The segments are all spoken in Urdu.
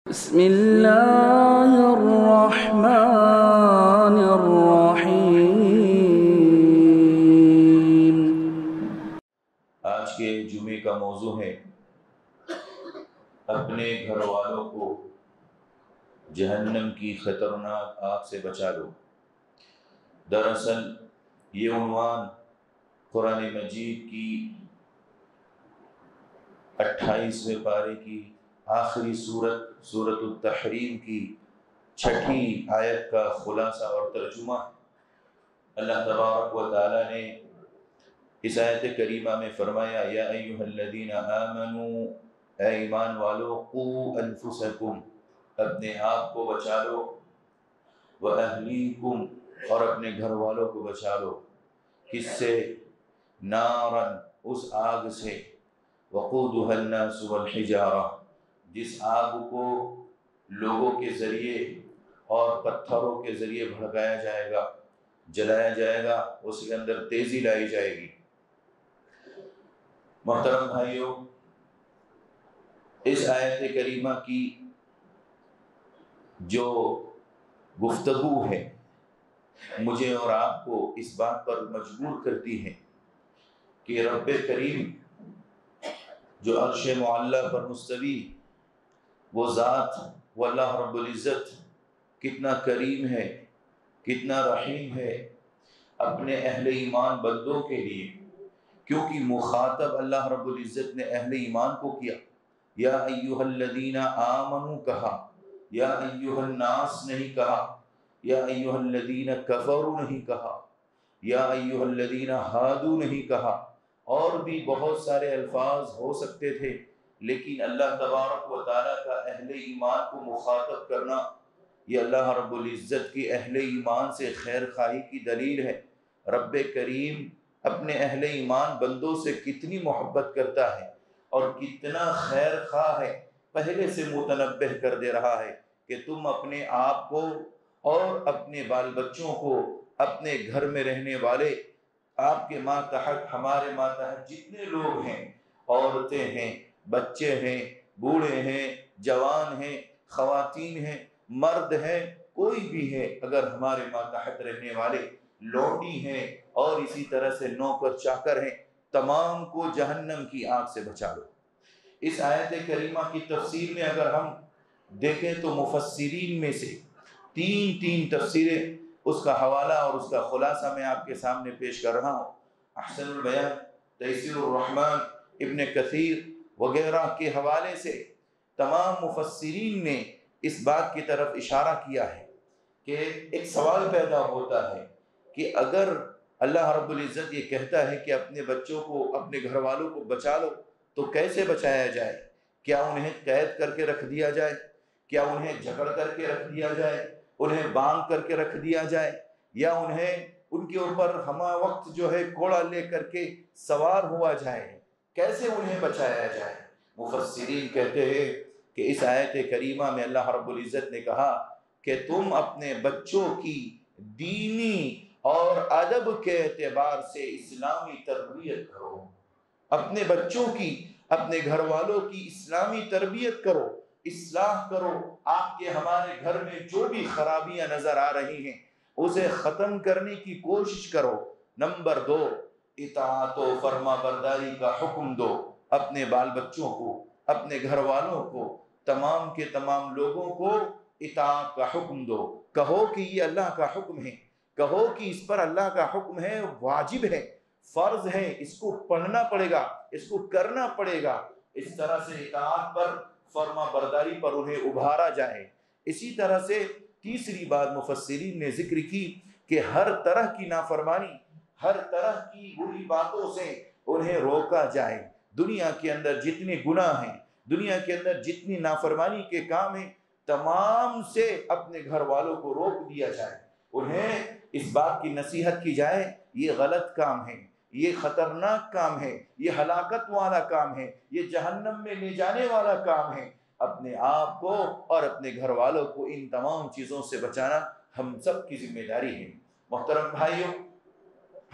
بسم اللہ الرحمن الرحیم۔ آج کے جمعے کا موضوع ہے اپنے گھر والوں کو جہنم کی خطرناک آگ سے بچا لو۔ دراصل یہ عنوان قرآن مجید کی 28ویں پارے کی آخری سورۃ التحریم کی 6ٹھی آیت کا خلاصہ اور ترجمہ ہے۔ اللہ تبارک و تعالی نے اس آیت کریمہ میں فرمایا، یا ایھا الذین آمنوا، اے ایمان والو، قوا انفسکم، اپنے آپ کو بچا لو، واہلیکم، اور اپنے گھر والوں کو بچا لو، کس سے؟ نارا، اس آگ سے، وقودها الناس والحجارہ، جس آگ کو لوگوں کے ذریعے اور پتھروں کے ذریعے بھڑکایا جائے گا، جلایا جائے گا، اس کے اندر تیزی لائی جائے گی۔ محترم بھائیوں، اس آیت کریمہ کی جو گفتگو ہے مجھے اور آپ کو اس بات پر مجبور کرتی ہے کہ رب کریم جو عرش معلی پر مستوی وہ ذات، وہ اللہ رب العزت کتنا کریم ہے، کتنا رحیم ہے اپنے اہل ایمان بندوں کے لیے، کیونکہ مخاطب اللہ رب العزت نے اہل ایمان کو کیا۔ یا ایھا الذین آمنوا کہا، یا ایھا الناس نہیں کہا، یا ایھا الذین کفروا نہیں کہا، یا ایھا الذین ہادوا نہیں کہا، اور بھی بہت سارے الفاظ ہو سکتے تھے، لیکن اللہ تبارک و تعالیٰ کا اہل ایمان کو مخاطب کرنا یہ اللہ رب العزت کی اہل ایمان سے خیر خواہی کی دلیل ہے۔ رب کریم اپنے اہل ایمان بندوں سے کتنی محبت کرتا ہے اور کتنا خیر خواہ ہے، پہلے سے متنبہ کر دے رہا ہے کہ تم اپنے آپ کو اور اپنے بال بچوں کو، اپنے گھر میں رہنے والے، آپ کے ماتحت، ہمارے ماتحت جتنے لوگ ہیں، عورتیں ہیں، بچے ہیں، بوڑھے ہیں، جوان ہیں، خواتین ہیں، مرد ہیں، کوئی بھی ہے، اگر ہمارے ماتحت رہنے والے لونڈی ہیں اور اسی طرح سے نوکر چاکر ہیں، تمام کو جہنم کی آگ سے بچا لو۔ اس آیت کریمہ کی تفسیر میں اگر ہم دیکھیں تو مفسرین میں سے تین تفسیریں، اس کا حوالہ اور اس کا خلاصہ میں آپ کے سامنے پیش کر رہا ہوں۔ احسن البیان، تیسیر الرحمن، ابن کثیر وغیرہ کے حوالے سے تمام مفسرین نے اس بات کی طرف اشارہ کیا ہے کہ ایک سوال پیدا ہوتا ہے کہ اگر اللہ رب العزت یہ کہتا ہے کہ اپنے بچوں کو، اپنے گھر والوں کو بچا لو، تو کیسے بچایا جائے؟ کیا انہیں قید کر کے رکھ دیا جائے؟ کیا انہیں جکڑ کر کے رکھ دیا جائے؟ انہیں باندھ کر کے رکھ دیا جائے؟ یا انہیں ان کے اوپر ہمہ وقت جو ہے کوڑا لے کر کے سوار ہوا جائے؟ کیسے انہیں بچایا جائے؟ مفسرین کہتے ہیں کہ اس آیت کریمہ میں اللہ رب العزت نے کہا کہ تم اپنے بچوں کی دینی اور ادب کے اعتبار سے اسلامی تربیت کرو، اپنے بچوں کی، اپنے گھر والوں کی اسلامی تربیت کرو، اصلاح کرو، آپ کے ہمارے گھر میں جو بھی خرابیاں نظر آ رہی ہیں اسے ختم کرنے کی کوشش کرو۔ نمبر 2، اطاعت و فرما برداری کا حکم دو، اپنے بال بچوں کو، اپنے گھر والوں کو، تمام کے تمام لوگوں کو اطاعت کا حکم دو، کہو کہ یہ اللہ کا حکم ہے، کہو کہ اس پر اللہ کا حکم ہے، واجب ہے، فرض ہے، اس کو پڑھنا پڑے گا، اس کو کرنا پڑے گا۔ اس طرح سے اطاعت پر، فرما برداری پر انہیں ابھارا جائے۔ اسی طرح سے تیسری بات مفسرین نے ذکر کی کہ ہر طرح کی نافرمانی، ہر طرح کی بری باتوں سے انہیں روکا جائے۔ دنیا کے اندر جتنے گناہ ہیں، دنیا کے اندر جتنی نافرمانی کے کام ہیں، تمام سے اپنے گھر والوں کو روک دیا جائے، انہیں اس بات کی نصیحت کی جائے یہ غلط کام ہے، یہ خطرناک کام ہے، یہ ہلاکت والا کام ہے، یہ جہنم میں لے جانے والا کام ہے۔ اپنے آپ کو اور اپنے گھر والوں کو ان تمام چیزوں سے بچانا ہم سب کی ذمہ داری ہے۔ محترم بھائیوں،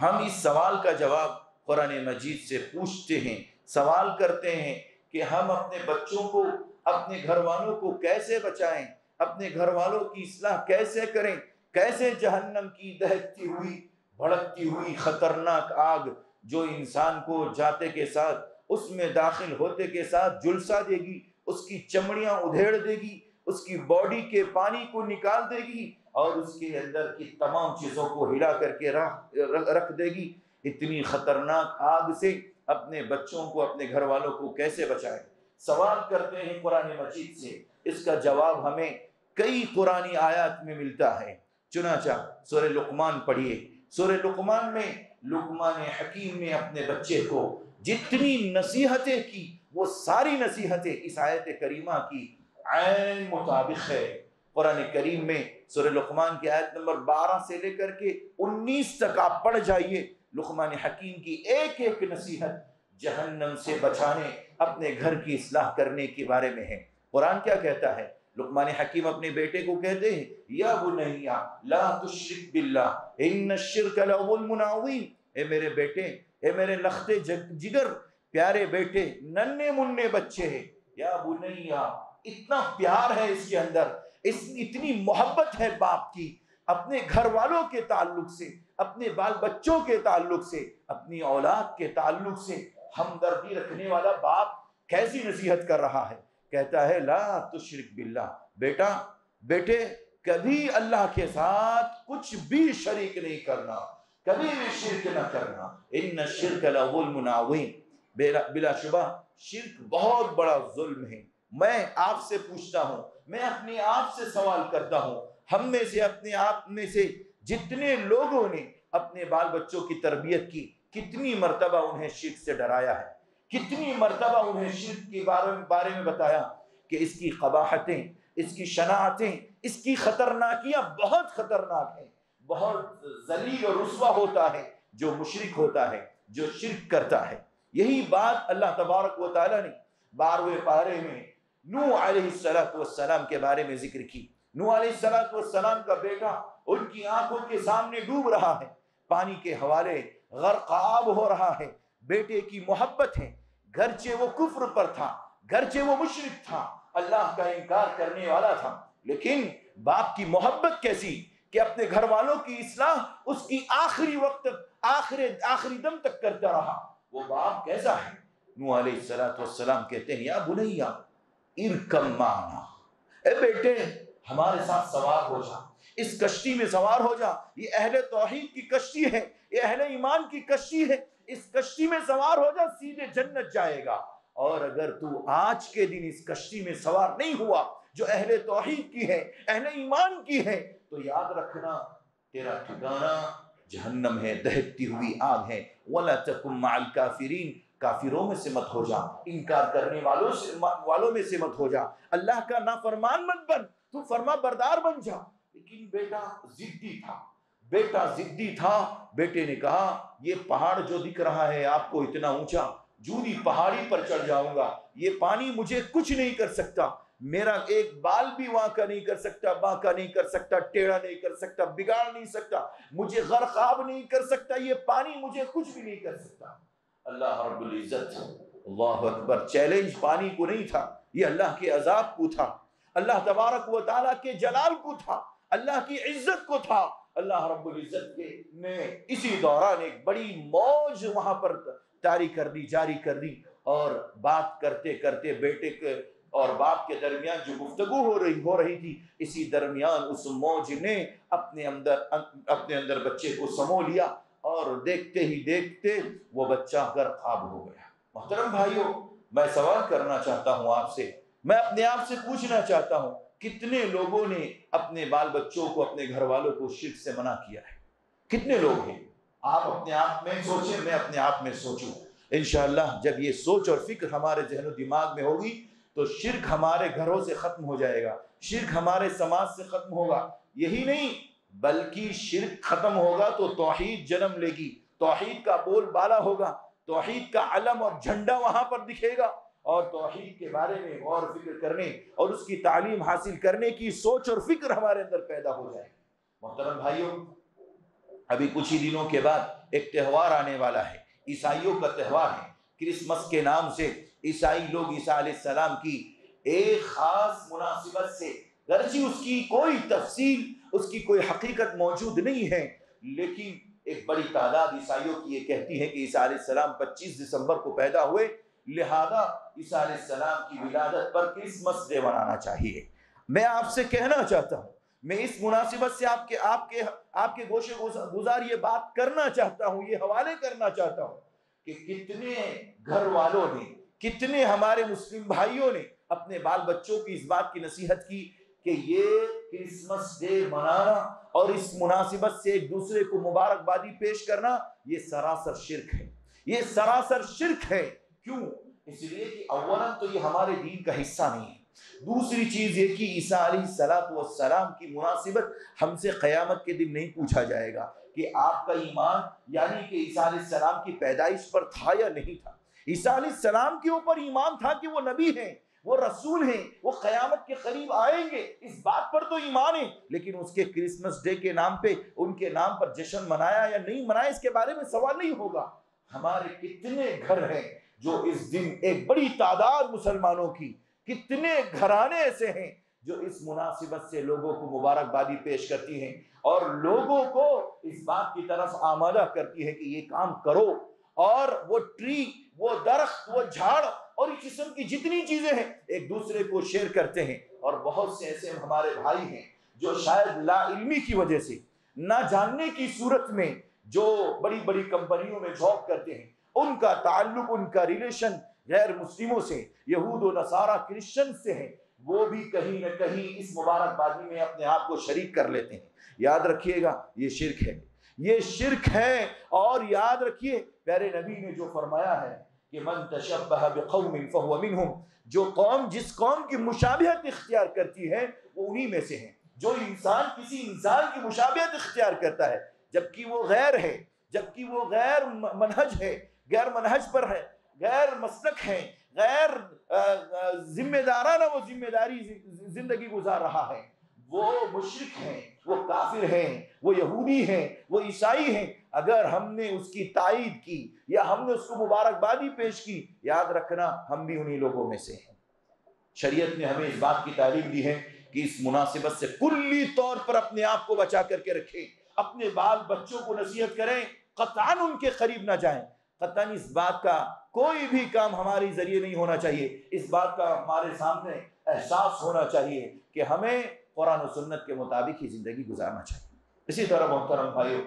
ہم اس سوال کا جواب قرآن مجید سے پوچھتے ہیں، سوال کرتے ہیں کہ ہم اپنے بچوں کو اپنے گھر والوں کو کیسے بچائیں، اپنے گھر والوں کی اصلاح کیسے کریں، کیسے جہنم کی دہکتی ہوئی بھڑکتی ہوئی خطرناک آگ جو انسان کو جاتے کے ساتھ اس میں داخل ہوتے کے ساتھ جلسہ دے گی، اس کی چمڑیاں ادھیڑ دے گی، اس کی باڈی کے پانی کو نکال دے گی اور اس کے اندر کی تمام چیزوں کو ہلا کر کے رکھ دے گی، اتنی خطرناک آگ سے اپنے بچوں کو اپنے گھر والوں کو کیسے بچائیں؟ سوال کرتے ہیں قرآن مجید سے، اس کا جواب ہمیں کئی قرآنی آیات میں ملتا ہے۔ چنانچہ سورہ لقمان پڑھیے، سورہ لقمان میں لقمان حکیم نے اپنے بچے کو جتنی نصیحتیں کی وہ ساری نصیحتیں اس آیت کریمہ کی عین مطابق ہے۔ قرآن کریم میں سورہ لقمان کی آیت نمبر 12 سے لے کر کے 19 تک آپ پڑھ جائیے، لقمان حکیم کی ایک ایک نصیحت جہنم سے بچانے، اپنے گھر کی اصلاح کرنے کے بارے میں ہے۔ قرآن کیا کہتا ہے؟ لقمان حکیم اپنے بیٹے کو کہتے ہیں یا بنی لا تشرک باللہ ان الشرک لظلم عظیم، اے میرے بیٹے، اے میرے لختے جگر پیارے بیٹے، ننے منے بچے ہیں، یا بنی، اتنا پیار ہے اس کے اندر، اتنی محبت ہے باپ کی اپنے گھر والوں کے تعلق سے، اپنے بال بچوں کے تعلق سے، اپنی اولاد کے تعلق سے ہمدردی رکھنے والا باپ کیسی نصیحت کر رہا ہے؟ کہتا ہے لا تشرک باللہ، بیٹے کبھی اللہ کے ساتھ کچھ بھی شریک نہیں کرنا، کبھی بھی شرک نہ کرنا، ان الشرک لظلم عظیم، بلا شبہ شرک بہت بڑا ظلم ہے۔ میں آپ سے پوچھتا ہوں، میں اپنے آپ سے سوال کرتا ہوں، ہم میں سے اپنے آپ میں سے جتنے لوگوں نے اپنے بال بچوں کی تربیت کی، کتنی مرتبہ انہیں شرک سے ڈرایا ہے، کتنی مرتبہ انہیں شرک کے بارے میں بتایا کہ اس کی قباحتیں، اس کی شناعتیں، اس کی خطرناکیاں بہت خطرناک ہیں، بہت ذلیل اور رسوا ہوتا ہے جو مشرک ہوتا ہے، جو شرک کرتا ہے۔ یہی بات اللہ تبارک و تعالیٰ نے 12ویں پارے میں نوح علیہ السلام کے بارے میں ذکر کی۔ نوح علیہ السلام کا بیٹا ان کی آنکھوں کے سامنے ڈوب رہا ہے، پانی کے حوالے غرق آب ہو رہا ہے، بیٹے کی محبت ہے، گرچہ وہ کفر پر تھا، گرچہ وہ مشرک تھا، اللہ کا انکار کرنے والا تھا، لیکن باپ کی محبت کیسی کہ اپنے گھر والوں کی اصلاح اس کی آخری وقت آخری دم تک کرتا رہا۔ وہ باپ کیسا ہے؟ نوح علیہ السلام کہتے ہیں یا بنیا ارکم معنا، اے بیٹے ہمارے ساتھ سوار ہو جا، اس کشتی میں سوار ہو جا، یہ اہل توحید کی کشتی ہے، یہ اہل ایمان کی کشتی ہے، اس کشتی میں سوار ہو جا، سیدھے جنت جائے گا۔ اور اگر تو آج کے دن اس کشتی میں سوار نہیں ہوا جو اہل توحید کی ہے، اہل ایمان کی ہے، تو یاد رکھنا تیرا ٹھکانہ جہنم ہے، دہکتی ہوئی آگ ہے۔ وَلَا تَكُن مَعَ الْكَافِرِينَ، کافروں میں سے مت ہو جا، انکار کرنے والوں میں سے مت ہو جا، اللہ کا نافرمان مت بن، تو فرما بردار بن جا۔ لیکن بیٹا ضدی تھا، بیٹے نے کہا یہ پہاڑ جو دکھ رہا ہے آپ کو اتنا اونچا، جودی پہاڑی پر چڑھ جاؤں گا، یہ پانی مجھے کچھ نہیں کر سکتا، میرا ایک بال بھی وہاں کا نہیں کر سکتا، باঁکا نہیں کر سکتا، ٹیڑھا نہیں کر سکتا، بگاڑ نہیں سکتا، مجھے غرقاب نہیں کر سکتا، یہ پانی مجھے کچھ بھی نہیں کر سکتا۔ اللہ رب العزت، اللہ اکبر، چیلنج پانی کو نہیں تھا، یہ اللہ کے عذاب کو تھا، اللہ تبارک و تعالیٰ کے جلال کو تھا، اللہ کی عزت کو تھا۔ اللہ رب العزت نے اسی دوران ایک بڑی موج وہاں پر جاری کر دی، اور بات کرتے کرتے بیٹے کے اور باپ کے درمیان جو گفتگو ہو رہی تھی، اسی درمیان اس موج نے اپنے اندر بچے کو سمو لیا، اور دیکھتے ہی دیکھتے وہ بچہ غرقاب ہو گیا۔ محترم بھائیوں، میں سوال کرنا چاہتا ہوں آپ سے، میں اپنے آپ سے پوچھنا چاہتا ہوں، کتنے لوگوں نے اپنے بال بچوں کو، اپنے گھر والوں کو شرک سے منع کیا ہے؟ کتنے لوگ ہیں؟ آپ اپنے آپ میں سوچیں، میں اپنے آپ میں سوچوں۔ انشاءاللہ جب یہ سوچ اور فکر ہمارے ذہن و دماغ میں ہوگی تو شرک ہمارے گھروں سے ختم ہو جائے گا، شرک ہمارے سماج سے ختم ہوگا۔ یہی نہیں بلکہ شرک ختم ہوگا تو توحید جنم لے گی، توحید کا بول بالا ہوگا، توحید کا علم اور جھنڈا وہاں پر دکھے گا، اور توحید کے بارے میں غور و فکر کرنے اور اس کی تعلیم حاصل کرنے کی سوچ اور فکر ہمارے اندر پیدا ہو جائے گی۔ محترم بھائیوں، ابھی کچھ ہی دنوں کے بعد ایک تہوار آنے والا ہے، عیسائیوں کا تہوار ہے، کرسمس کے نام سے عیسائی لوگ عیسیٰ علیہ السلام کی ایک خاص مناسبت سے، گرچہ اس کی کوئی تفصیل، اس کی کوئی حقیقت موجود نہیں ہے، لیکن ایک بڑی تعداد عیسائیوں کی یہ کہتی ہے کہ عیسیٰ علیہ السلام 25 دسمبر کو پیدا ہوئے، لہذا عیسیٰ علیہ السلام کی ولادت پر کرسمس ڈے منانا چاہیے۔ میں آپ سے کہنا چاہتا ہوں، میں اس مناسبت سے آپ کے گوشے گزار یہ بات کرنا چاہتا ہوں، یہ حوالے کرنا چاہتا ہوں کہ کتنے گھر والوں نے، کتنے ہمارے مسلم بھائیوں نے اپنے بال بچوں کی اس بات کی نصیحت کی کہ یہ کرسمس ڈے منانا اور اس مناسبت سے ایک دوسرے کو مبارکبادی پیش کرنا، یہ سراسر شرک ہے، یہ سراسر شرک ہے۔ کیوں؟ اس لیے کہ اولا تو یہ ہمارے دین کا حصہ نہیں ہے، دوسری چیز یہ کہ عیسیٰ علیہ السلام کی مناسبت ہم سے قیامت کے دن نہیں پوچھا جائے گا کہ آپ کا ایمان یعنی کہ عیسیٰ علیہ السلام کی پیدائش پر تھا یا نہیں تھا۔ عیسیٰ علیہ السلام کے اوپر ایمان تھا کہ وہ نبی ہیں، وہ رسول ہیں، وہ قیامت کے قریب آئیں گے، اس بات پر تو ایمان ہے، لیکن اس کے کرسمس ڈے کے نام پہ، ان کے نام پر جشن منایا یا نہیں منایا، اس کے بارے میں سوال نہیں ہوگا۔ ہمارے کتنے گھر ہیں جو اس دن، ایک بڑی تعداد مسلمانوں کی، کتنے گھرانے ایسے ہیں جو اس مناسبت سے لوگوں کو مبارکبادی پیش کرتی ہیں اور لوگوں کو اس بات کی طرف آمادہ کرتی ہے کہ یہ کام کرو، اور وہ ٹری، وہ درخت، وہ جھاڑ اور اس قسم کی جتنی چیزیں ہیں ایک دوسرے کو شیئر کرتے ہیں۔ اور بہت سے ایسے ہمارے بھائی ہیں جو شاید لا علمی کی وجہ سے، نہ جاننے کی صورت میں، جو بڑی بڑی کمپنیوں میں جاب کرتے ہیں، ان کا تعلق، ان کا ریلیشن غیر مسلموں سے، یہود و نصارہ کرسچن سے ہے، وہ بھی کہیں نہ کہیں اس مبارکبادی میں اپنے آپ کو شریک کر لیتے ہیں۔ یاد رکھیے گا یہ شرک ہے، یہ شرک ہے۔ اور یاد رکھیے پیارے نبی نے جو فرمایا ہے کہ من تشبہ بقوم فہو منہم، جو قوم جس قوم کی مشابہت اختیار کرتی ہے وہ انہی میں سے ہے۔ جو انسان کسی انسان کی مشابہت اختیار کرتا ہے جبکہ وہ غیر ہے، جبکہ وہ غیر منہج ہے، غیر منہج پر ہے، غیر مسلک ہے، غیر ذمہ دارانہ وہ ذمہ داری زندگی گزار رہا ہے، وہ مشرک ہیں، وہ کافر ہیں، وہ یہودی ہیں، وہ عیسائی ہیں، اگر ہم نے اس کی تائید کی یا ہم نے اس کو مبارکبادی پیش کی، یاد رکھنا ہم بھی انہی لوگوں میں سے ہیں۔ شریعت نے ہمیں اس بات کی تعلیم دی ہے کہ اس مناسبت سے کلی طور پر اپنے آپ کو بچا کر کے رکھیں، اپنے بال بچوں کو نصیحت کریں، قطعاً ان کے قریب نہ جائیں، قطعاً اس بات کا کوئی بھی کام ہمارے ذریعے نہیں ہونا چاہیے، اس بات کا ہمارے سامنے احساس ہونا چاہیے کہ ہمیں قرآن و سنت کے مطابق ہی زندگی گزارنا چاہیے۔ اسی طرح محترم بھائیو،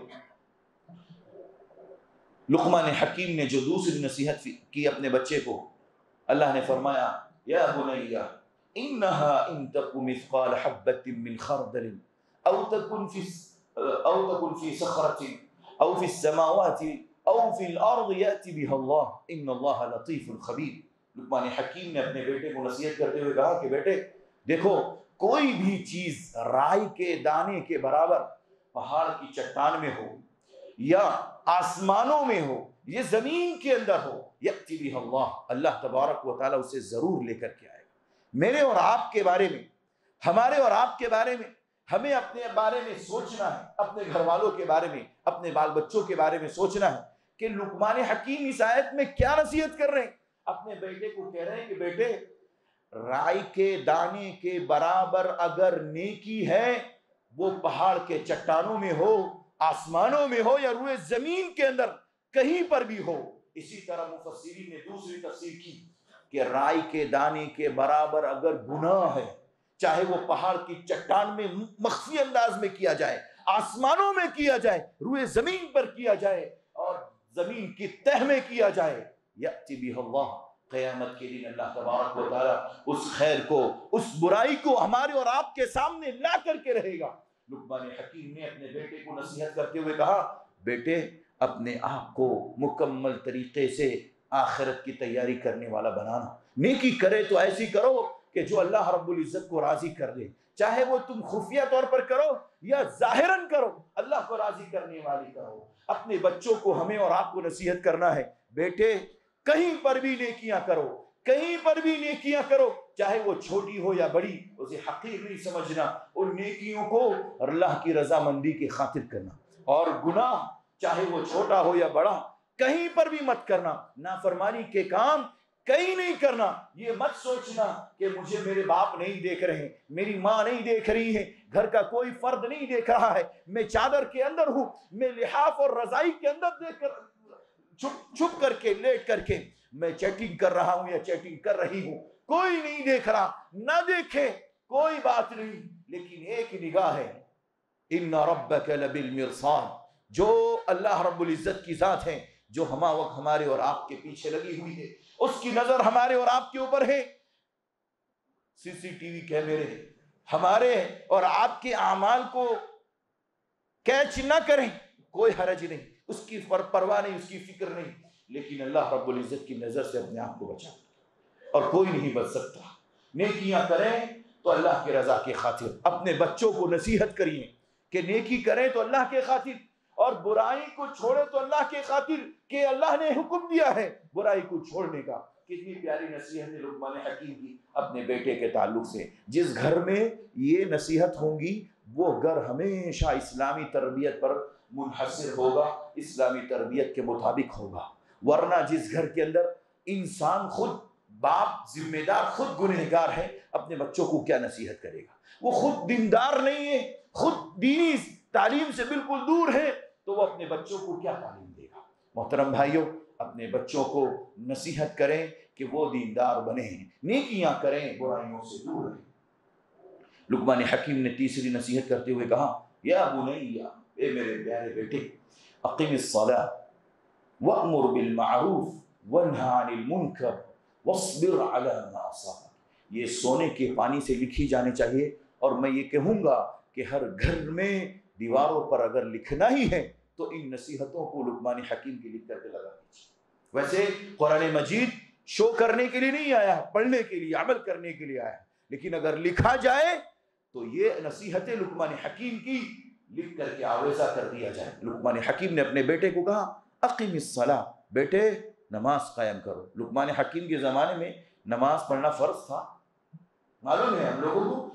لقمان حکیم نے جو دوسری نصیحت کی اپنے بچے کو، اللہ نے فرمایا یا بنی انہا ان تک مثقال حبۃ من خردل او تکن فی صخرۃ او فی السماوات او فی الارض یأتی بها اللہ ان اللہ لطیف خبیر۔ لقمان حکیم نے اپنے بیٹے کو نصیحت کرتے ہوئے کہا کہ بیٹے دیکھو، کوئی بھی چیز رائی کے دانے کے برابر پہاڑ کی چٹان میں ہو یا آسمانوں میں ہو، یہ زمین کے اندر ہو، یأتی بها اللہ، اللہ تبارک و تعالیٰ اسے ضرور لے کر کے آئے گا۔ میرے اور آپ کے بارے میں، ہمارے اور آپ کے بارے میں، ہمیں اپنے بارے میں سوچنا ہے، اپنے گھر والوں کے بارے میں، اپنے بال بچوں کے بارے میں سوچنا ہے کہ لقمان حکیم اس آیت میں کیا نصیحت کر رہے ہیں۔ اپنے بیٹے کو کہہ رہے ہیں کہ بیٹے، رائی کے دانے کے برابر اگر نیکی ہے، وہ پہاڑ کے چٹانوں میں ہو، آسمانوں میں ہو یا روئے زمین کے اندر کہیں پر بھی ہو۔ اسی طرح مفسرین نے دوسری تفسیر کی کہ رائی کے دانے کے برابر اگر گناہ ہے، چاہے وہ پہاڑ کی چٹان میں مخفی انداز میں کیا جائے، آسمانوں میں کیا جائے، روئے زمین پر کیا جائے اور زمین کی تہ میں کیا جائے، یأتی بہ اللہ، قیامت کے دن اللہ تبارک و تعالیٰ اس خیر کو، اس برائی کو ہمارے اور آپ کے سامنے لا کر کے رہے گا۔ لقمان حکیم نے اپنے بیٹے کو نصیحت کرتے ہوئے کہا بیٹے اپنے آپ کو مکمل طریقے سے آخرت کی تیاری کرنے والا بنانا، نیکی کرے تو ایسی کرو کہ جو اللہ رب العزت کو راضی کر دے، چاہے وہ تم خفیہ طور پر کرو یا ظاہراً کرو، اللہ کو راضی کرنے والی کرو۔ اپنے بچوں کو ہمیں اور آپ کو نصیحت کرنا ہے، بیٹے کہیں پر بھی نیکیاں کرو، کہیں پر بھی نیکیاں کرو، چاہے وہ چھوٹی ہو یا بڑی، اسے حقیر نہیں سمجھنا، ان نیکیوں کو اللہ کی رضامندی کی خاطر کرنا، اور گناہ چاہے وہ چھوٹا ہو یا بڑا کہیں پر بھی مت کرنا، نافرمانی کے کام کہیں نہیں کرنا. یہ مت سوچنا کہ مجھے میرے باپ نہیں دیکھ رہے ہیں, میری ماں نہیں دیکھ رہی ہے, گھر کا کوئی فرد نہیں دیکھ رہا ہے, میں چادر کے اندر ہوں, میں لحاف اور رضائی کے اندر دیکھ کر چھپ کر کے لیٹ کر کے میں چیٹنگ کر رہا ہوں یا چیٹنگ کر رہی ہوں, کوئی نہیں دیکھ رہا, نہ دیکھے کوئی بات نہیں, لیکن ایک نگاہ ہے. ان ربک لبالمرصاد, جو اللہ رب العزت کی ذات ہے, جو ہما وقت ہمارے اور آپ کے پیچھے لگی ہوئی ہے, اس کی نظر ہمارے اور آپ کے اوپر ہے. سی سی ٹی وی کیمرے ہمارے اور آپ کے اعمال کو کیچ نہ کریں, کوئی حرج نہیں, اس کی پرواہ نہیں, اس کی فکر نہیں, لیکن اللہ رب العزت کی نظر سے اپنے آپ کو بچا, اور کوئی نہیں بچ سکتا. نیکیاں کریں تو اللہ کی رضا کی خاطر, اپنے بچوں کو نصیحت کریے کہ نیکی کریں تو اللہ کے خاطر, اور برائی کو چھوڑے تو اللہ کے خاطر, کہ اللہ نے حکم دیا ہے برائی کو چھوڑنے کا. کتنی پیاری نصیحت ہے لقمان حکیم کی اپنے بیٹے کے تعلق سے. جس گھر میں یہ نصیحت ہوں گی وہ گھر ہمیشہ اسلامی تربیت پر منحصر ہوگا, اسلامی تربیت کے مطابق ہوگا. ورنہ جس گھر کے اندر انسان خود باپ ذمہ دار, خود گنہگار ہے, اپنے بچوں کو کیا نصیحت کرے گا؟ وہ خود دیندار نہیں ہے, خود دینی تعلیم سے بالکل دور ہے, تو وہ اپنے بچوں کو کیا تعلیم دے گا؟ محترم بھائیوں, اپنے بچوں کو نصیحت کریں کہ وہ دیندار بنیں, نیکیاں کریں, برائیوں سے دور رہیں. لقمان حکیم نے تیسری نصیحت کرتے ہوئے کہا, یا بنی, اے میرے پیارے بیٹے, اقم الصلاۃ وامر بالمعروف وانہی عن المنکر واصبر علی ما اصابک. یہ سونے کے پانی سے لکھی جانی چاہیے, اور میں یہ کہوں گا کہ ہر گھر میں دیواروں پر اگر لکھنا ہی ہے تو ان نصیحتوں کو لقمان حکیم کی لکھ کر کے لگا دیجیے. ویسے قرآن مجید شو کرنے کے لیے نہیں آیا, پڑھنے کے لیے, عمل کرنے کے لیے آیا, لیکن اگر لکھا جائے تو یہ نصیحتیں لقمان حکیم کی لکھ کر کے آویزہ کر دیا جائے. لقمان حکیم نے اپنے بیٹے کو کہا, اقم الصلاۃ, بیٹے نماز قائم کرو. لقمان حکیم کے زمانے میں نماز پڑھنا فرض تھا, معلوم ہے ہم لوگوں کو,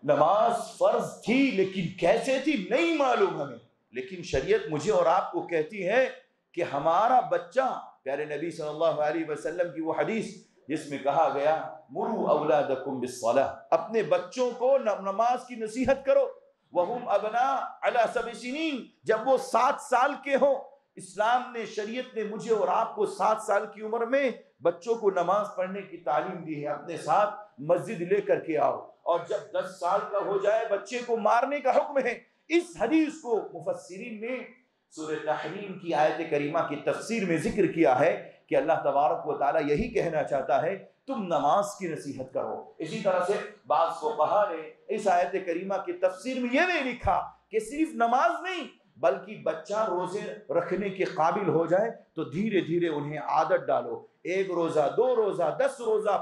نماز فرض تھی, لیکن کیسے تھی نہیں معلوم ہمیں. لیکن شریعت مجھے اور آپ کو کہتی ہے کہ ہمارا بچہ, پیارے نبی صلی اللہ علیہ وسلم کی وہ حدیث جس میں کہا گیا, مروا اولادکم بالصلاۃ, اپنے بچوں کو نماز کی نصیحت کرو, وہم ابناء علی 7 سنین, جب وہ 7 سال کے ہوں. اسلام نے, شریعت نے مجھے اور آپ کو 7 سال کی عمر میں بچوں کو نماز پڑھنے کی تعلیم دی ہے. اپنے ساتھ مسجد لے کر کے آؤ, اور جب 10 سال کا ہو جائے بچے کو مارنے کا حکم ہے. اس حدیث کو مفسرین نے سورہ تحریم کی آیت کریمہ کی تفسیر میں ذکر کیا ہے کہ اللہ تبارک و تعالیٰ یہی کہنا چاہتا ہے تم نماز کی نصیحت کرو. اسی طرح سے بعض فقہا نے اس آیت کریمہ کی تفسیر میں یہ نہیں لکھا کہ صرف نماز نہیں, بلکہ بچہ روزے رکھنے کے قابل ہو جائے تو دھیرے دھیرے انہیں عادت ڈالو. 1 روزہ, 2 روزہ, 10 روزہ,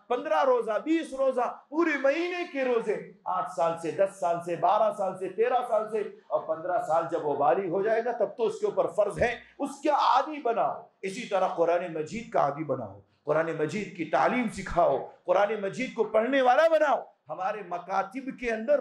15 روزہ, 20 روزہ, پورے مہینے کے روزے, 8 سال سے, 10 سال سے, 12 سال سے, 13 سال سے, اور 15 سال جب وہ بالغ ہو جائے گا تب تو اس کے اوپر فرض ہے, اس کا عادی بناؤ. اسی طرح قرآن مجید کا عادی بناؤ, قرآن مجید کی تعلیم سکھاؤ, قرآن مجید کو پڑھنے والا بناؤ. ہمارے مکاتب کے اندر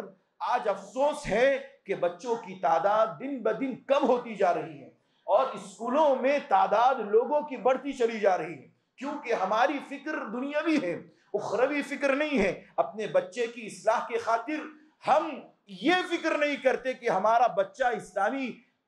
آج افسوس ہے کہ بچوں کی تعداد دن بدن کم ہوتی جا رہی ہے, اور اسکولوں میں تعداد لوگوں کی بڑھتی چلی جا رہی ہے, کیونکہ ہماری فکر دنیاوی ہے, اخروی فکر نہیں ہے. اپنے بچے کی اصلاح کے خاطر ہم یہ فکر نہیں کرتے کہ ہمارا بچہ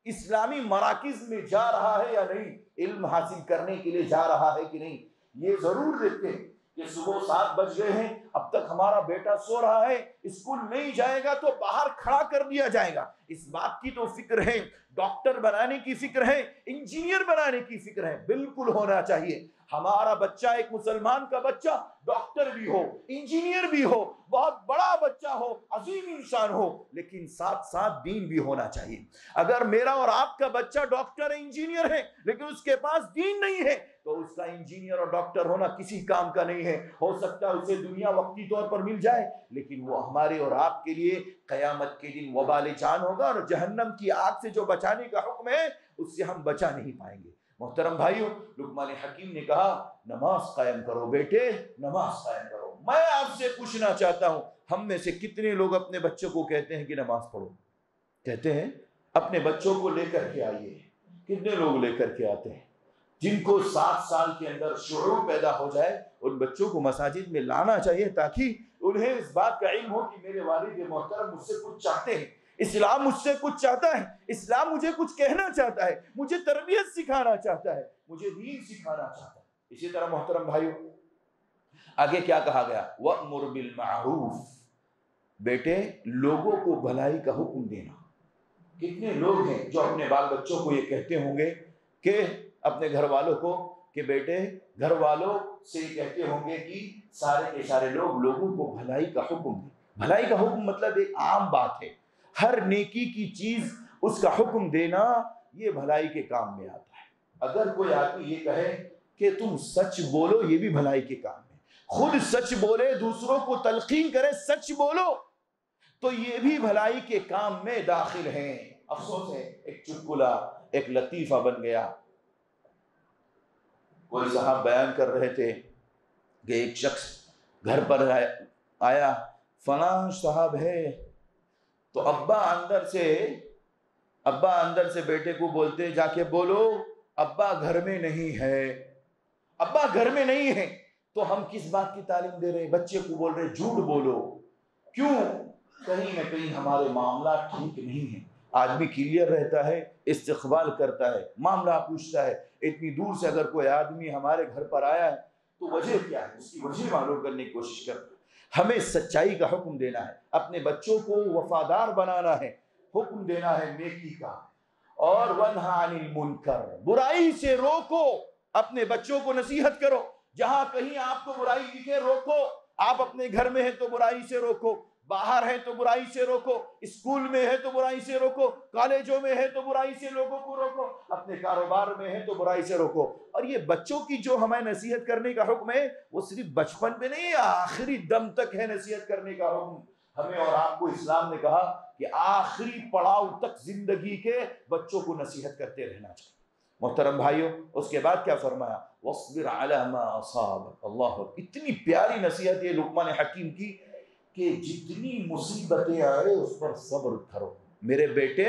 اسلامی مراکز میں جا رہا ہے یا نہیں, علم حاصل کرنے کے لیے جا رہا ہے کہ نہیں. یہ ضرور دیکھتے ہیں کہ صبح 7 بج گئے ہیں, اب تک ہمارا بیٹا سو رہا ہے, اسکول نہیں جائے گا تو باہر کھڑا کر دیا جائے گا. اس بات کی تو فکر ہے, ڈاکٹر بنانے کی فکر ہے, انجینئر بنانے کی فکر ہے, بالکل ہونا چاہیے. ہمارا بچہ, ایک مسلمان کا بچہ ڈاکٹر بھی ہو, انجینئر بھی ہو, بہت بڑا بچہ ہو, عظیم انسان ہو, لیکن ساتھ ساتھ دین بھی ہونا چاہیے. اگر میرا اور آپ کا بچہ ڈاکٹر انجینئر ہے لیکن اس کے پاس دین نہیں ہے تو اس کا انجینئر اور ڈاکٹر ہونا کسی کام کا نہیں ہے. ہو سکتا ہے اسے دنیا وقتی طور پر مل جائے, لیکن وہ ہمارے اور آپ کے لیے قیامت کے دن وبال جان ہوگا, اور جہنم کی آگ سے جو بچانے کا حکم ہے اس سے ہم بچا نہیں پائیں گے. محترم بھائیوں, لقمان حکیم نے کہا نماز قائم کرو بیٹے, نماز قائم کرو. میں آپ سے پوچھنا چاہتا ہوں, ہم میں سے کتنے لوگ اپنے بچوں کو کہتے ہیں کہ نماز پڑھو؟ کہتے ہیں اپنے بچوں کو لے کر کے آئیے. کتنے لوگ لے کر کے آتے ہیں؟ جن کو 7 سال کے اندر شعور پیدا ہو جائے ان بچوں کو مساجد میں لانا چاہیے تاکہ انہیں اس بات کا علم ہو کہ میرے والد محترم مجھ سے کچھ چاہتے ہیں، اسلام مجھ سے کچھ چاہتا ہے، اسلام مجھے کچھ کہنا چاہتا ہے، مجھے تربیت سکھانا چاہتا ہے، مجھے دین سکھانا چاہتا ہے۔ اسی طرح محترم بھائیو آگے کیا کہا گیا؟ وَأْمُرْ بِالْمَعْرُوفِ، بیٹے لوگوں کو بھلائی کا حکم دینا۔ کتنے لوگ ہیں جو اپنے بال بچوں کو یہ کہتے ہوں گے کہ اپنے گھر والوں کو کہ بیٹے گھر والوں سے کہتے ہوں گے کہ سارے کے سارے لوگوں کو بھلائی کا حکم دیں۔ بھلائی کا حکم مطلب ایک عام بات ہے، ہر نیکی کی چیز اس کا حکم دینا یہ بھلائی کے کام میں آتا ہے۔ اگر کوئی آدمی یہ کہے کہ تم سچ بولو، یہ بھی بھلائی کے کام ہے۔ خود سچ بولے، دوسروں کو تلقین کرے سچ بولو، تو یہ بھی بھلائی کے کام میں داخل ہیں۔ افسوس ہے ایک چٹکلا ایک لطیفہ بن گیا۔ کوئی صاحب بیان کر رہے تھے کہ ایک شخص گھر پر آیا، فلاں صاحب ہے، تو ابا اندر سے بیٹے کو بولتے جا کے بولو ابا گھر میں نہیں ہے، ابا گھر میں نہیں ہے۔ تو ہم کس بات کی تعلیم دے رہے ہیں؟ بچے کو بول رہے جھوٹ بولو۔ کیوں؟ کہیں نہ کہیں ہمارے معاملات ٹھیک نہیں ہیں۔ آدمی کلیئر رہتا ہے، استقبال کرتا ہے، معاملہ پوچھتا ہے۔ اتنی دور سے اگر کوئی آدمی ہمارے گھر پر آیا ہے تو وجہ کیا ہے، اس کی وجہ معلوم کرنے کی کوشش کرتا ہے۔ ہمیں سچائی کا حکم دینا ہے، اپنے بچوں کو وفادار بنانا ہے، حکم دینا ہے نیکی کا، اور وَنْهَ عَنِ الْمُنْكَرِ، برائی سے روکو۔ اپنے بچوں کو نصیحت کرو، جہاں کہیں آپ کو برائی دکھے روکو۔ آپ اپنے گھر میں ہیں تو برائی سے روکو، باہر ہے تو برائی سے روکو، اسکول میں ہے تو برائی سے روکو، کالجوں میں ہے تو برائی سے لوگوں کو روکو، اپنے کاروبار میں ہے تو برائی سے روکو۔ اور یہ بچوں کی جو ہمیں نصیحت کرنے کا حکم ہے وہ صرف بچپن میں نہیں، آخری دم تک ہے نصیحت کرنے کا حکم۔ ہمیں اور آپ کو اسلام نے کہا کہ آخری پڑاؤ تک زندگی کے بچوں کو نصیحت کرتے رہنا چاہیے۔ محترم بھائیوں اس کے بعد کیا فرمایا؟ وَاصْبِرْ عَلَى مَا أَصَابَكَ۔ اللہ، اتنی پیاری نصیحت یہ لقمان حکیم کی کہ جتنی مصیبتیں آئے اس پر صبر کرو۔ میرے بیٹے،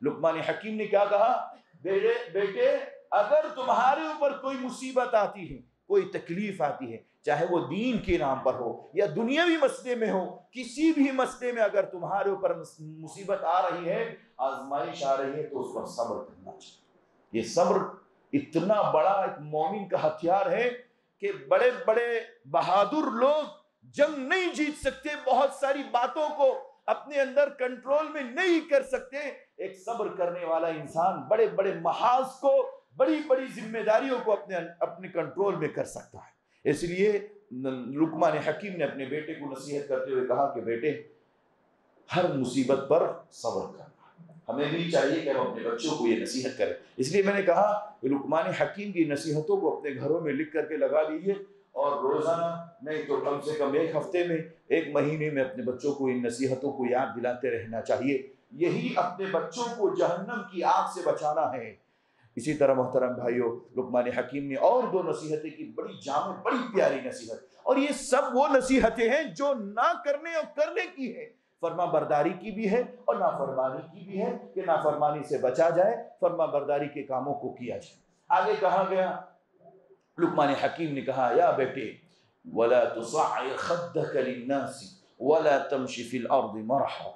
لقمان حکیم نے کیا کہا؟ بیٹے اگر تمہارے اوپر کوئی مصیبت آتی ہے، کوئی تکلیف آتی ہے، چاہے وہ دین کے نام پر ہو یا دنیاوی مسئلے میں ہو، کسی بھی مسئلے میں اگر تمہارے اوپر مصیبت آ رہی ہے، آزمائش آ رہی ہے، تو اس پر صبر کرنا چاہیے۔ یہ صبر اتنا بڑا ایک مومن کا ہتھیار ہے کہ بڑے بڑے بہادر لوگ جنگ نہیں جیت سکتے، بہت ساری باتوں کو اپنے اندر کنٹرول میں نہیں کر سکتے۔ ایک صبر کرنے والا انسان بڑے بڑے محاذ کو، بڑی بڑی ذمہ داریوں کو اپنے کنٹرول میں کر سکتا ہے۔ اس لیے لقمان حکیم نے اپنے بیٹے کو نصیحت کرتے ہوئے کہا کہ بیٹے ہر مصیبت پر صبر کرنا۔ ہمیں بھی چاہیے کہ ہم اپنے بچوں کو یہ نصیحت کریں۔ اس لیے میں نے کہا کہ لقمان حکیم کی نصیحتوں کو اپنے گھروں میں لکھ کر کے لگا لیجیے، اور روزانہ نہیں تو کم سے کم ایک ہفتے میں، ایک مہینے میں اپنے بچوں کو ان نصیحتوں کو یاد دلاتے رہنا چاہیے۔ یہی اپنے بچوں کو جہنم کی آگ سے بچانا ہے۔ اسی طرح محترم بھائیوں لقمان حکیم نے اور 2 نصیحتیں کی، بڑی جامع، بڑی پیاری نصیحت، اور یہ سب وہ نصیحتیں ہیں جو نہ کرنے اور کرنے کی ہے۔ فرما برداری کی بھی ہے اور نافرمانی کی بھی ہے کہ نافرمانی سے بچا جائے، فرما برداری کے کاموں کو کیا جائے۔ آگے کہا گیا، لقمان حکیم نے کہا یا بیٹے وَلَا تُصَعِّرْ خَدَّكَ لِلنَّاسِ وَلَا تَمْشِ فِي الْأَرْضِ مَرَحًا۔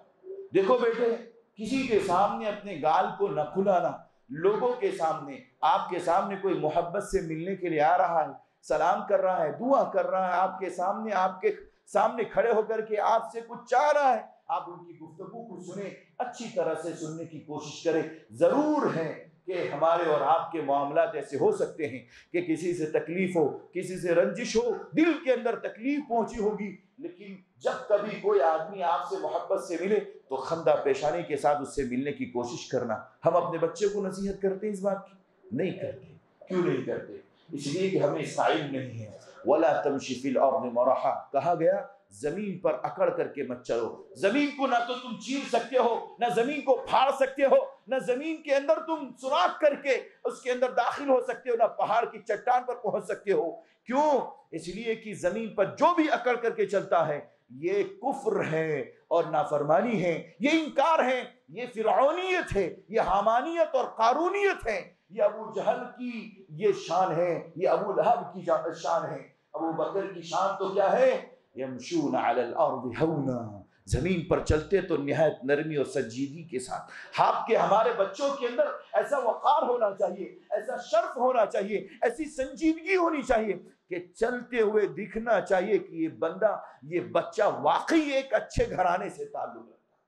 دیکھو بیٹے کسی کے سامنے اپنے گال کو نہ کھلانا۔ لوگوں کے سامنے، آپ کے سامنے کوئی محبت سے ملنے کے لیے آ رہا ہے، سلام کر رہا ہے، دعا کر رہا ہے، آپ کے سامنے کھڑے ہو کر کے آپ سے کچھ چاہ رہا ہے، آپ ان کی گفتگو کو سنیں، اچھی طرح سے سننے کی کوشش کریں۔ ضرور ہے کہ ہمارے اور آپ کے معاملات ایسے ہو سکتے ہیں کہ کسی سے تکلیف ہو، کسی سے رنجش ہو، دل کے اندر تکلیف پہنچی ہوگی، لیکن جب کبھی کوئی آدمی آپ سے محبت سے ملے تو خندہ پیشانی کے ساتھ اس سے ملنے کی کوشش کرنا۔ ہم اپنے بچے کو نصیحت کرتے ہیں اس بات کی؟ نہیں کرتے۔ کیوں نہیں کرتے؟ اس لیے کہ ہمیں اس کا علم نہیں ہے۔ وَلَا تَمْشِ فِي الْأَرْضِ مَرَحًا، کہا گیا زمین پر اکڑ کر کے مت چلو۔ زمین کو نہ تو تم چیر سکتے ہو، نہ زمین کو پھاڑ سکتے ہو، نہ زمین کے اندر تم سوراخ کر کے اس کے اندر داخل ہو سکتے ہو، نہ پہاڑ کی چٹان پر پہنچ سکتے ہو۔ کیوں؟ اس لیے کہ زمین پر جو بھی اکڑ کر کے چلتا ہے یہ کفر ہے اور نافرمانی ہے، یہ انکار ہے، یہ فرعونیت ہے، یہ حامانیت اور قارونیت ہے، یہ ابو جہل کی یہ شان ہے، یہ ابو لہب کی شان ہے۔ ابو بکر کی شان تو کیا ہے؟ یمشون علی الارض ہونا، زمین پر چلتے تو نہایت نرمی اور سنجیدگی کے ساتھ۔ آپ کے ہمارے بچوں کے اندر ایسا وقار ہونا چاہیے، ایسا شرف ہونا چاہیے، ایسی سنجیدگی ہونی چاہیے کہ چلتے ہوئے دکھنا چاہیے کہ یہ بندہ، یہ بچہ واقعی ایک اچھے گھرانے سے تعلق رکھتا ہے۔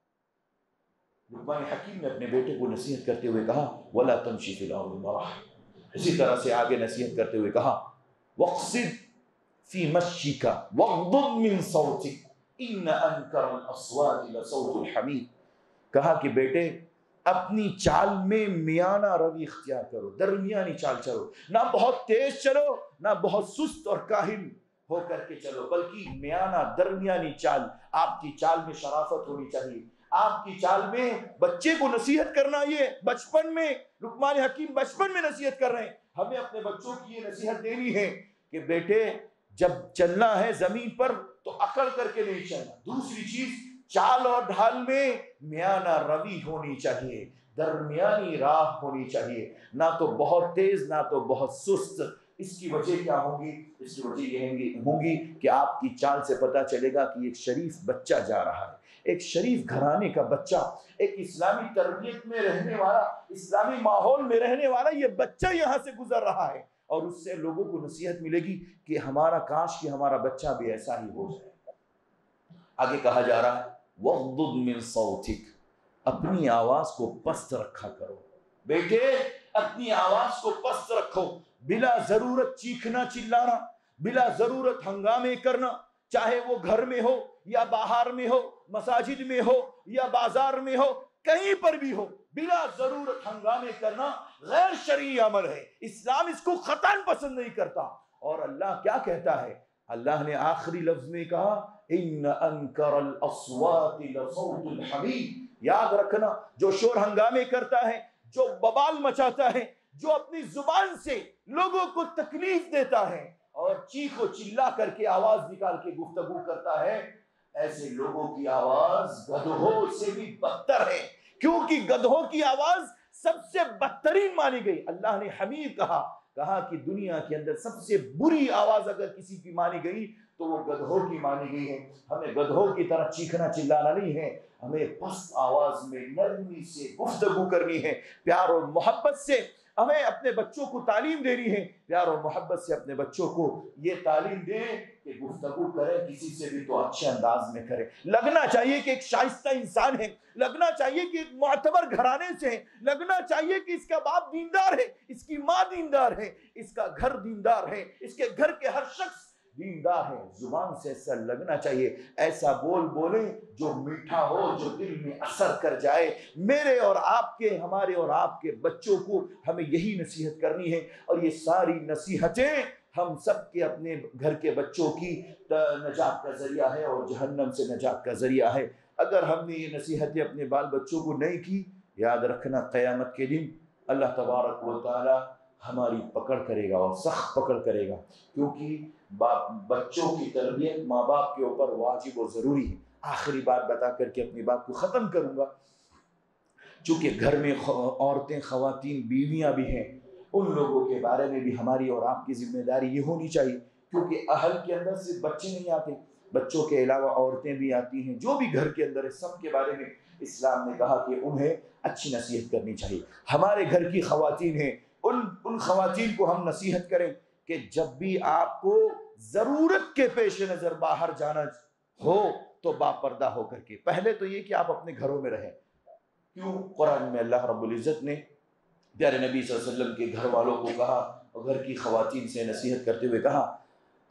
لقمان حکیم نے اپنے بیٹے کو نصیحت کرتے ہوئے کہا وَلَا تَمْشِ فِي الْأَرْضِ مَرَحًا، اسی طرح سے آگے نصیحت کرتے ہوئے کہا وَاقْصِدْ فِي مَشْيِكَ وَاغْضُضْ مِنْ صَوْتِكَ إِنَّ أَنْكَرَ الْأَصْوَاتِ لَصَوْتُ الْحَمِيرِ۔ کہا کہ بیٹے اپنی چال میں میانہ روی اختیار کرو، درمیانی چال چلو، نہ بہت تیز چلو نہ بہت سست اور کاہل ہو کر کے چلو، بلکہ میانہ درمیانی چال۔ آپ کی چال میں شرافت ہونی چاہیے، آپ کی چال میں بچے کو نصیحت کرنا، یہ بچپن میں لقمان حکیم بچپن میں نصیحت کر رہے ہیں۔ ہمیں اپنے بچوں کی یہ نصیحت دینی ہے کہ بیٹے جب چلنا ہے زمین پر تو اکڑ کر کے نہیں چلنا۔ دوسری چیز، چال اور ڈھال میں میانہ روی ہونی چاہیے، درمیانی راہ ہونی چاہیے، نہ تو بہت تیز نہ تو بہت سست۔ اس کی وجہ کیا ہوگی؟ اس کی وجہ یہ ہوگی کہ آپ کی چال سے پتہ چلے گا کہ ایک شریف بچہ جا رہا ہے، ایک شریف گھرانے کا بچہ، ایک اسلامی تربیت میں رہنے والا، اسلامی ماحول میں رہنے والا یہ بچہ یہاں سے گزر رہا ہے، اور اس سے لوگوں کو نصیحت ملے گی کہ ہمارا کاش کہ ہمارا بچہ بھی ایسا ہی ہو جائے۔ آگے کہا جا رہا ہے وَاغْضُضْ مِنْ صَوْتِكَ، اپنی آواز کو پست رکھا کرو۔ بیٹے اپنی آواز کو پست رکھو، بلا ضرورت چیخنا چلانا، بلا ضرورت ہنگامے کرنا، چاہے وہ گھر میں ہو یا باہر میں ہو، مساجد میں ہو یا بازار میں ہو، کہیں پر بھی ہو، بلا ضرورت ہنگامے کرنا غیر شرعی عمل ہے۔ اسلام اس کو قطعاً پسند نہیں کرتا۔ اور اللہ کیا کہتا ہے؟ اللہ نے آخری لفظ میں کہا ان انکر الاصوات لصوت الحمیر۔ یاد رکھنا، جو شور ہنگامے کرتا ہے، جو ببال مچاتا ہے، جو اپنی زبان سے لوگوں کو تکلیف دیتا ہے اور چیخ و چلا کر کے آواز نکال کے گفتگو کرتا ہے، ایسے لوگوں کی آواز گدھوں سے بھی بدتر ہے، کیونکہ گدھوں کی آواز سب سے بدترین مانی گئی۔ اللہ نے حمیر کہا کہ دنیا کے اندر سب سے بری آواز اگر کسی کی مانی گئی تو وہ گدھوں کی مانی گئی ہے۔ ہمیں گدھوں کی طرح چیخنا چلانا نہیں ہے، ہمیں پست آواز میں نرمی سے گفتگو کرنی ہے، پیار اور محبت سے ہمیں اپنے بچوں کو تعلیم دینی ہے، پیار اور محبت سے اپنے بچوں کو یہ تعلیم دیں کہ گفتگو کرے کسی سے بھی تو اچھے انداز میں کرے، لگنا چاہیے کہ ایک شائستہ انسان ہے، لگنا چاہیے کہ ایک معتبر گھرانے سے ہے، لگنا چاہیے کہ اس کا باپ دیندار ہے، اس کی ماں دیندار ہے، اس کا گھر دیندار ہے، اس کے گھر کے ہر شخص دیندار ہے۔ زبان سے ایسا لگنا چاہیے، ایسا بول بولیں جو میٹھا ہو، جو دل میں اثر کر جائے۔ میرے اور آپ کے، ہمارے اور آپ کے بچوں کو ہمیں یہی نصیحت کرنی ہے، اور یہ ساری نصیحتیں ہم سب کے اپنے گھر کے بچوں کی نجات کا ذریعہ ہے اور جہنم سے نجات کا ذریعہ ہے۔ اگر ہم نے یہ نصیحتیں اپنے بال بچوں کو نہیں کی، یاد رکھنا قیامت کے دن اللہ تبارک و تعالی ہماری پکڑ کرے گا اور سخت پکڑ کرے گا، کیونکہ بچوں کی تربیت ماں باپ کے اوپر واجب و ضروری ہے۔ آخری بات بتا کر کے اپنی بات کو ختم کروں گا۔ چونکہ گھر میں عورتیں، خواتین، بیویاں بھی ہیں، ان لوگوں کے بارے میں بھی ہماری اور آپ کی ذمہ داری یہ ہونی چاہیے، کیونکہ اہل کے اندر صرف بچے نہیں آتے، بچوں کے علاوہ عورتیں بھی آتی ہیں، جو بھی گھر کے اندر ہے، سب کے بارے میں اسلام نے کہا کہ انہیں اچھی نصیحت کرنی چاہیے۔ ہمارے گھر کی خواتین ہیں، ان خواتین کو ہم نصیحت کریں کہ جب بھی آپ کو ضرورت کے پیش نظر باہر جانا ہو تو باپردہ ہو کر کے، پہلے تو یہ کہ آپ اپنے گھروں میں رہیں۔ کیوں؟ قرآن میں اللہ رب العزت نے پیارے نبی صلی اللہ علیہ وسلم کے گھر والوں کو کہا، اور گھر کی خواتین سے نصیحت کرتے ہوئے کہا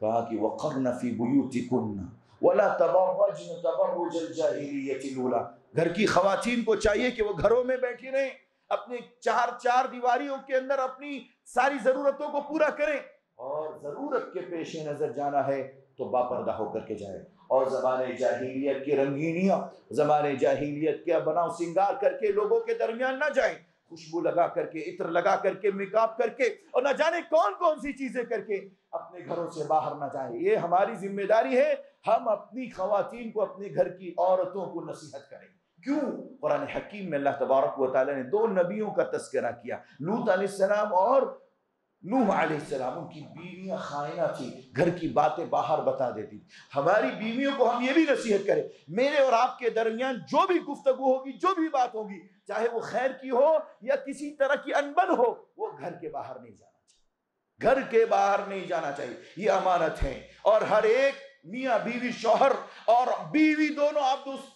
کہ وَقَرْنَ فِي بُيُوتِكُنَّ وَلَا تَبَرَّجْنَ تَبَرُّجَ الْجَاهِلِيَّةِ الْأُولَىٰ۔ گھر کی خواتین کو چاہیے کہ وہ گھروں میں بیٹھی رہیں، اپنے چار دیواریوں کے اندر اپنی ساری ضرورتوں کو پورا کریں، اور ضرورت کے پیش نظر جانا ہے تو باپردہ ہو کر کے جائے، اور زمانے جاہلیت کی رنگینیاں، زمانے جاہلیت کے بناؤ سنگار کر کے لوگوں کے درمیان نہ جائیں۔ خوشبو لگا کر کے، عطر لگا کر کے، میک اپ کر کے، اور نہ جانے کون کون سی چیزیں کر کے اپنے گھروں سے باہر نہ جائیں۔ یہ ہماری ذمہ داری ہے، ہم اپنی خواتین کو، اپنے گھر کی عورتوں کو نصیحت کریں۔ کیوں؟ قرآن حکیم میں اللہ تبارک و تعالیٰ نے 2 نبیوں کا تذکرہ کیا، لوط علیہ السلام اور نوح علیہ السلام۔ ان کی بیویاں خائنہ تھی، گھر کی باتیں باہر بتا دیتی۔ ہماری بیویوں کو ہم یہ بھی نصیحت کریں، میرے اور آپ کے درمیان جو بھی گفتگو ہوگی، جو بھی بات ہوگی، چاہے وہ خیر کی ہو یا کسی طرح کی انبن ہو، وہ گھر کے باہر نہیں جانا چاہیے، گھر کے باہر نہیں جانا چاہیے۔ یہ امانت ہے، اور ہر ایک میاں بیوی، شوہر اور بیوی دونوں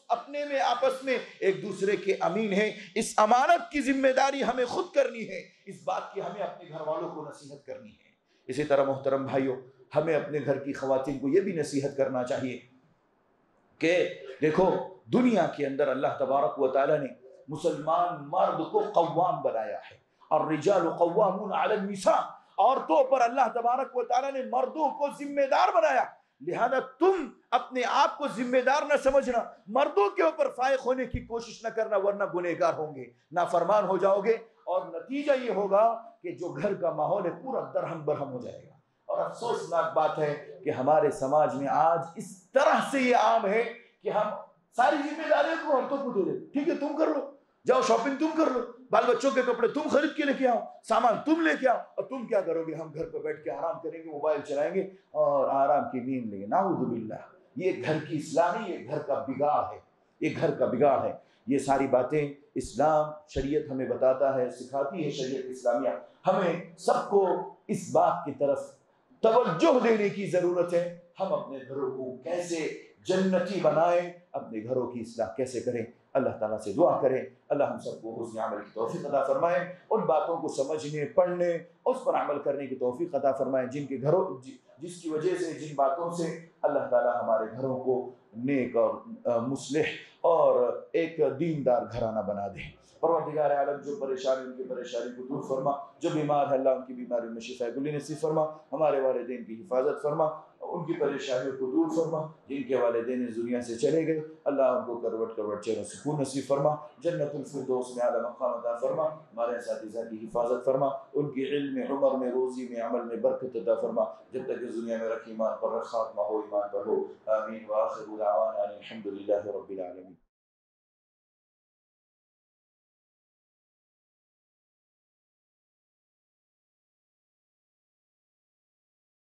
اپنے میں آپس میں ایک دوسرے کے امین ہیں۔ اس امانت کی ذمہ داری ہمیں خود کرنی ہے، اس بات کی ہمیں اپنے گھر والوں کو نصیحت کرنی ہے۔ اسی طرح محترم بھائیوں، ہمیں اپنے گھر کی خواتین کو یہ بھی نصیحت کرنا چاہیے کہ دیکھو، دنیا کے اندر اللہ تبارک و تعالیٰ نے مسلمان مرد کو قوام بنایا ہے، اور رجال قوامون علی النساء، عورتوں پر اللہ تبارک و تعالیٰ نے مردوں کو ذمہ دار بنایا۔ لہذا تم اپنے آپ کو ذمہ دار نہ سمجھنا، مردوں کے اوپر فائق ہونے کی کوشش نہ کرنا، ورنہ گنہگار ہوں گے، نافرمان ہو جاؤ گے، اور نتیجہ یہ ہوگا کہ جو گھر کا ماحول ہے پورا درہم برہم ہو جائے گا۔ اور افسوسناک بات ہے کہ ہمارے سماج میں آج اس طرح سے یہ عام ہے کہ ہم ساری ذمہ داریوں کو عورتوں کو دے دیں۔ ٹھیک ہے، تم کر لو، جاؤ شاپنگ تم کر لو، بال بچوں کے کپڑے تم خرید کے لے کے آؤ، سامان تم لے کے آؤ، اور تم کیا کرو گے؟ ہم گھر پہ بیٹھ کے آرام کریں گے، موبائل چلائیں گے اور آرام کی نیند لیں گے۔ نعوذ باللہ، یہ گھر کی اصلاح نہیں، یہ گھر کا بگاڑ ہے، یہ گھر کا بگاڑ ہے۔ یہ ساری باتیں اسلام، شریعت ہمیں بتاتا ہے، سکھاتی ہے شریعت اسلامیہ۔ ہمیں سب کو اس بات کی طرف توجہ دینے کی ضرورت ہے، ہم اپنے گھروں کو کیسے جنتی بنائیں، اپنے گھروں کی اصلاح کیسے کریں۔ اللہ تعالیٰ سے دعا کریں، اللہ ہم سب کو حسن عمل کی توفیق عطا فرمائے، ان باتوں کو سمجھنے، پڑھنے، اس پر عمل کرنے کی توفیق عطا فرمائے جن کے گھروں جس کی وجہ سے، جن باتوں سے اللہ تعالیٰ ہمارے گھروں کو نیک اور مصلح اور ایک دیندار گھرانہ بنا دے۔ پروردگار عالم، جو پریشانی، ان کی پریشانی کو دور فرما، جو بیمار ہے اللہ ان کی بیماری میں شفا کلی نصیب فرما، ہمارے والدین کی حفاظت فرما، ان کی پریشانیوں کو دور فرما، جن کے والدین اس دنیا سے چلے گئے اللہ ان کو کروٹ کروٹ چین و سکون نصیب فرما، جنت الفردوس میں اعلیٰ مقام عطا فرما، ہمارے اساتذہ کی حفاظت فرما، ان کی علم میں، عمر میں، روزی میں، عمل میں برکت عطا فرما، جب تک اس دنیا میں رکھ ایمان پر رکھ، خاتمہ ہو ایمان پر ہو۔ آمین وآخر دعوانا الحمد للہ رب العالمین۔